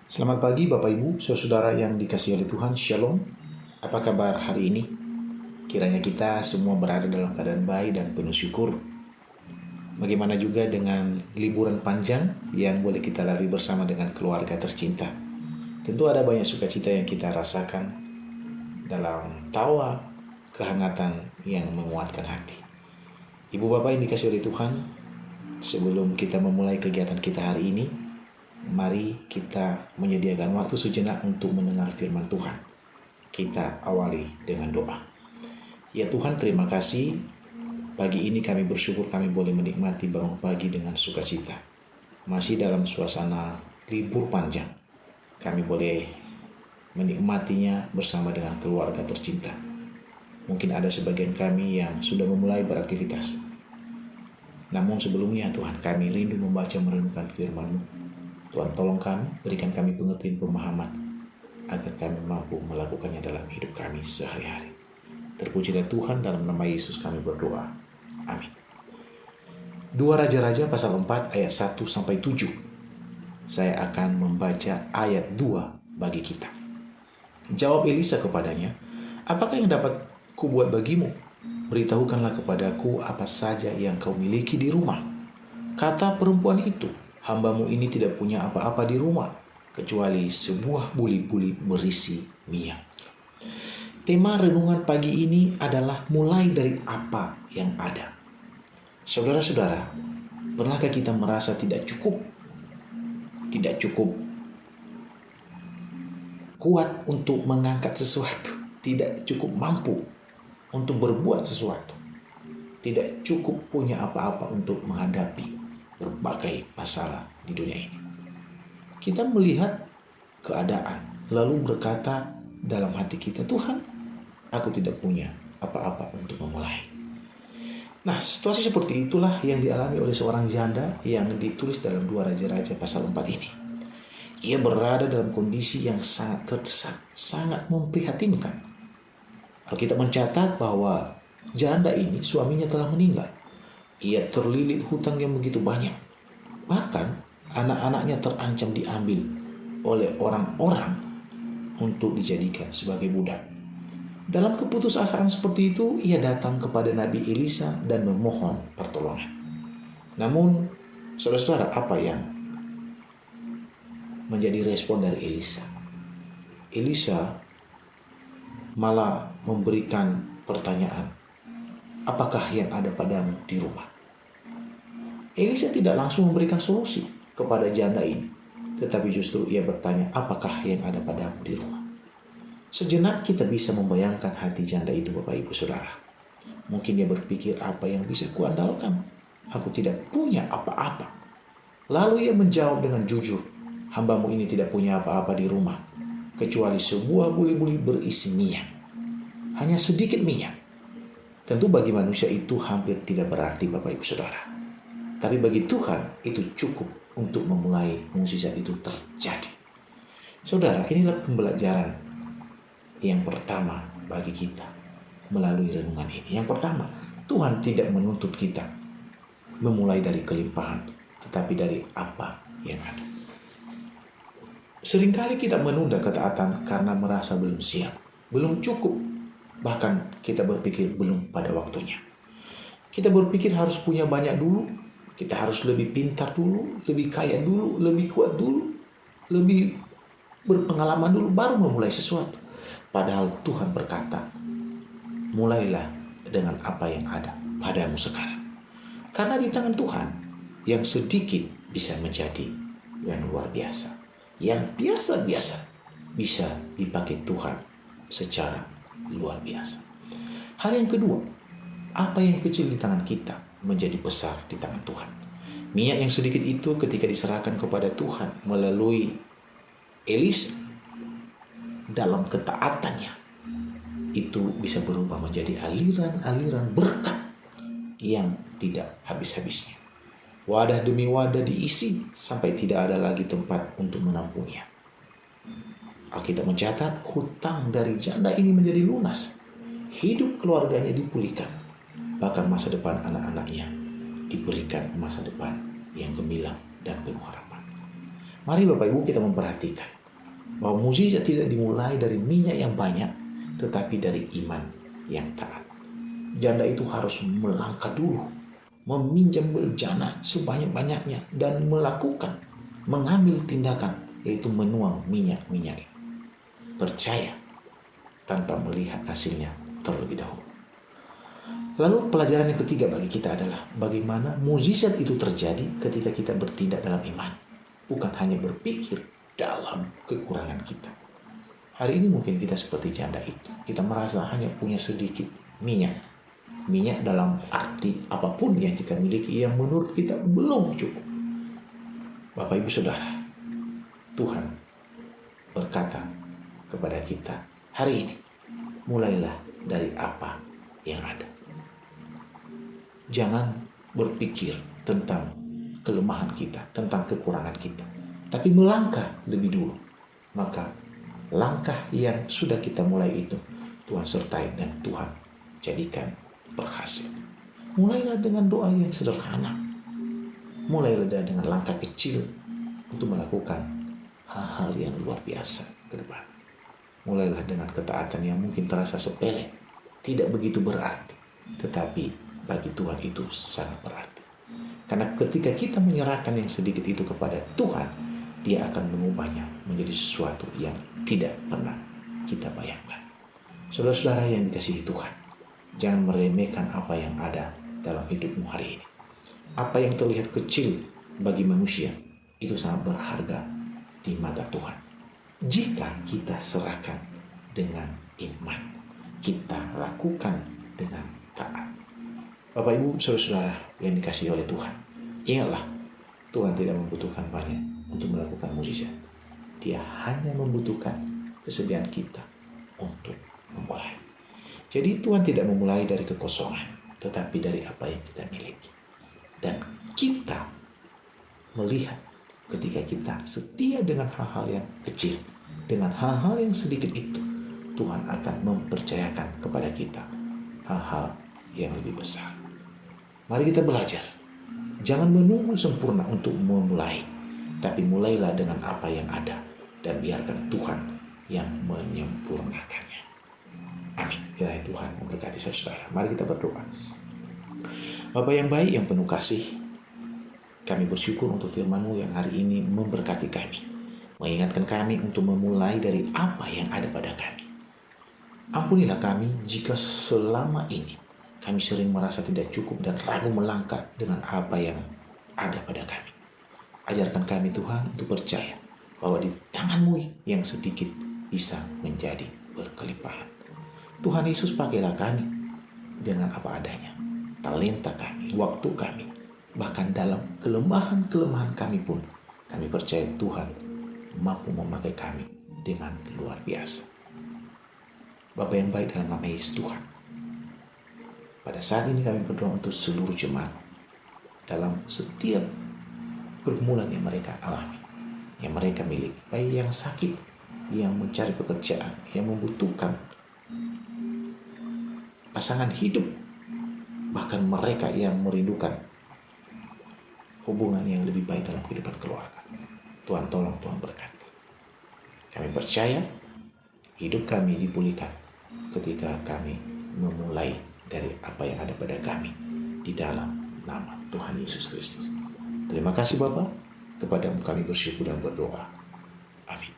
Selamat pagi Bapak Ibu, saudara yang dikasihi oleh Tuhan, Shalom. Apa kabar hari ini? Kiranya kita semua berada dalam keadaan baik dan penuh syukur. Bagaimana juga dengan liburan panjang yang boleh kita lalui bersama dengan keluarga tercinta. Tentu ada banyak sukacita yang kita rasakan dalam tawa, kehangatan yang menguatkan hati. Ibu Bapak yang dikasihi oleh Tuhan, sebelum kita memulai kegiatan kita hari ini, mari kita menyediakan waktu sejenak untuk mendengar firman Tuhan. Kita awali dengan doa. Ya Tuhan, terima kasih. Pagi ini kami bersyukur kami boleh menikmati bangun pagi dengan sukacita. Masih dalam suasana libur panjang, kami boleh menikmatinya bersama dengan keluarga tercinta. Mungkin ada sebagian kami yang sudah memulai beraktivitas. Namun sebelumnya Tuhan, kami rindu membaca merenungkan firman-Mu. Tuhan tolong kami, berikan kami pengertian pemahaman, agar kami mampu melakukannya dalam hidup kami sehari-hari. Terpujilah Tuhan, dalam nama Yesus kami berdoa. Amin. 2 Raja-Raja pasal 4 ayat 1-7. Saya akan membaca ayat 2 bagi kita. Jawab Elisa kepadanya, apakah yang dapat kubuat bagimu? Beritahukanlah kepadaku apa saja yang kau miliki di rumah. Kata perempuan itu, hambamu ini tidak punya apa-apa di rumah, kecuali sebuah buli-buli berisi minyak. Tema renungan pagi ini adalah mulai dari apa yang ada. Saudara-saudara, pernahkah kita merasa tidak cukup kuat untuk mengangkat sesuatu, tidak cukup mampu untuk berbuat sesuatu, tidak cukup punya apa-apa untuk menghadapi berbagai masalah di dunia ini? Kita melihat keadaan lalu berkata dalam hati kita, Tuhan, aku tidak punya apa-apa untuk memulai. Nah, situasi seperti itulah yang dialami oleh seorang janda yang ditulis dalam 2 Raja-Raja pasal 4 ini. Ia berada dalam kondisi yang sangat terdesak, sangat memprihatinkan. Alkitab mencatat bahwa janda ini suaminya telah meninggal. Ia terlilit hutang yang begitu banyak. Bahkan anak-anaknya terancam diambil oleh orang-orang untuk dijadikan sebagai budak. Dalam keputusasaan seperti itu, ia datang kepada Nabi Elisa dan memohon pertolongan. Namun, saudara-saudara, apa yang menjadi respon dari Elisa? Elisa malah memberikan pertanyaan, apakah yang ada padamu di rumah? Elisa tidak langsung memberikan solusi kepada janda ini, tetapi justru ia bertanya, apakah yang ada padamu di rumah? Sejenak kita bisa membayangkan hati janda itu, Bapak Ibu Saudara. Mungkin dia berpikir, apa yang bisa kuandalkan? Aku tidak punya apa-apa. Lalu ia menjawab dengan jujur, hambamu ini tidak punya apa-apa di rumah, kecuali sebuah buli-buli berisi minyak. Hanya sedikit minyak. Tentu bagi manusia itu hampir tidak berarti, Bapak Ibu Saudara. Tapi bagi Tuhan itu cukup untuk memulai mukjizat itu terjadi. Saudara, inilah pembelajaran yang pertama bagi kita melalui renungan ini. Yang pertama, Tuhan tidak menuntut kita memulai dari kelimpahan, tetapi dari apa yang ada. Seringkali kita menunda ketaatan karena merasa belum siap, belum cukup. Bahkan kita berpikir belum pada waktunya. Kita berpikir harus punya banyak dulu, kita harus lebih pintar dulu, lebih kaya dulu, lebih kuat dulu, lebih berpengalaman dulu, baru memulai sesuatu. Padahal Tuhan berkata, mulailah dengan apa yang ada padamu sekarang. Karena di tangan Tuhan, yang sedikit bisa menjadi yang luar biasa. Yang biasa-biasa bisa dipakai Tuhan secara luar biasa. Hal yang kedua, apa yang kecil di tangan kita menjadi besar di tangan Tuhan. Minyak yang sedikit itu ketika diserahkan kepada Tuhan melalui Elisa, dalam ketaatannya, itu bisa berubah menjadi aliran-aliran berkat yang tidak habis-habisnya. Wadah demi wadah diisi sampai tidak ada lagi tempat untuk menampungnya. Alkitab mencatat hutang dari janda ini menjadi lunas. Hidup keluarganya dipulihkan. Bahkan masa depan anak-anaknya diberikan masa depan yang gemilang dan penuh harapan. Mari Bapak Ibu kita memperhatikan Bahwa mukjizat tidak dimulai dari minyak yang banyak, tetapi dari iman yang taat. Janda itu harus melangkah dulu, meminjam bejana sebanyak-banyaknya, dan mengambil tindakan, yaitu menuang minyak-minyak. Percaya tanpa melihat hasilnya terlebih dahulu. Lalu pelajaran yang ketiga bagi kita adalah bagaimana mukjizat itu terjadi ketika kita bertindak dalam iman, bukan hanya berpikir dalam kekurangan kita. Hari ini mungkin kita seperti janda itu. Kita merasa hanya punya sedikit minyak. Minyak dalam arti apapun yang kita miliki yang menurut kita belum cukup. Bapak, Ibu, Saudara, Tuhan berkata kepada kita hari ini, mulailah dari apa yang ada. Jangan berpikir tentang kelemahan kita, tentang kekurangan kita, tapi melangkah lebih dulu. Maka langkah yang sudah kita mulai itu Tuhan sertai dan Tuhan jadikan berhasil. Mulailah dengan doa yang sederhana. Mulailah dengan langkah kecil untuk melakukan hal-hal yang luar biasa ke depan. Mulailah dengan ketaatan yang mungkin terasa sepele, tidak begitu berarti, tetapi bagi Tuhan itu sangat berarti. Karena ketika kita menyerahkan yang sedikit itu kepada Tuhan, Dia akan mengubahnya menjadi sesuatu yang tidak pernah kita bayangkan. Saudara-saudara yang dikasihi Tuhan, jangan meremehkan apa yang ada dalam hidupmu hari ini. Apa yang terlihat kecil bagi manusia, itu sangat berharga di mata Tuhan. Jika kita serahkan dengan iman, kita lakukan dengan taat. Bapak, Ibu, Saudara-saudara yang dikasihi oleh Tuhan, ingatlah, Tuhan tidak membutuhkan banyak untuk melakukan mukjizat. Dia hanya membutuhkan kesediaan kita untuk memulai. Jadi Tuhan tidak memulai dari kekosongan, tetapi dari apa yang kita miliki. Dan kita melihat ketika kita setia dengan hal-hal yang kecil, dengan hal-hal yang sedikit itu, Tuhan akan mempercayakan kepada kita hal-hal yang lebih besar. Mari kita belajar. Jangan menunggu sempurna untuk memulai, tapi mulailah dengan apa yang ada dan biarkan Tuhan yang menyempurnakannya. Amin. Kiranya Tuhan memberkati saudara. Mari kita berdoa. Bapa yang baik, yang penuh kasih, kami bersyukur untuk firman-Mu yang hari ini memberkati kami, mengingatkan kami untuk memulai dari apa yang ada pada kami. Ampunilah kami jika selama ini kami sering merasa tidak cukup dan ragu melangkah dengan apa yang ada pada kami. Ajarkan kami Tuhan untuk percaya bahwa di tangan-Mu yang sedikit bisa menjadi berkelimpahan. Tuhan Yesus, pakailah kami dengan apa adanya. Talenta kami, waktu kami, bahkan dalam kelemahan-kelemahan kami pun, kami percaya Tuhan mampu memakai kami dengan luar biasa. Bapa yang baik, dalam nama Yesus Tuhan, pada saat ini kami berdoa untuk seluruh jemaat dalam setiap pergumulan yang mereka alami, yang mereka miliki, baik yang sakit, yang mencari pekerjaan, yang membutuhkan pasangan hidup, bahkan mereka yang merindukan hubungan yang lebih baik dalam kehidupan keluarga. Tuhan tolong, Tuhan berkati. Kami percaya hidup kami dipulihkan ketika kami memulai dari apa yang ada pada kami di dalam nama Tuhan Yesus Kristus. Terima kasih Bapa, kepadamu kami bersyukur dan berdoa. Amin.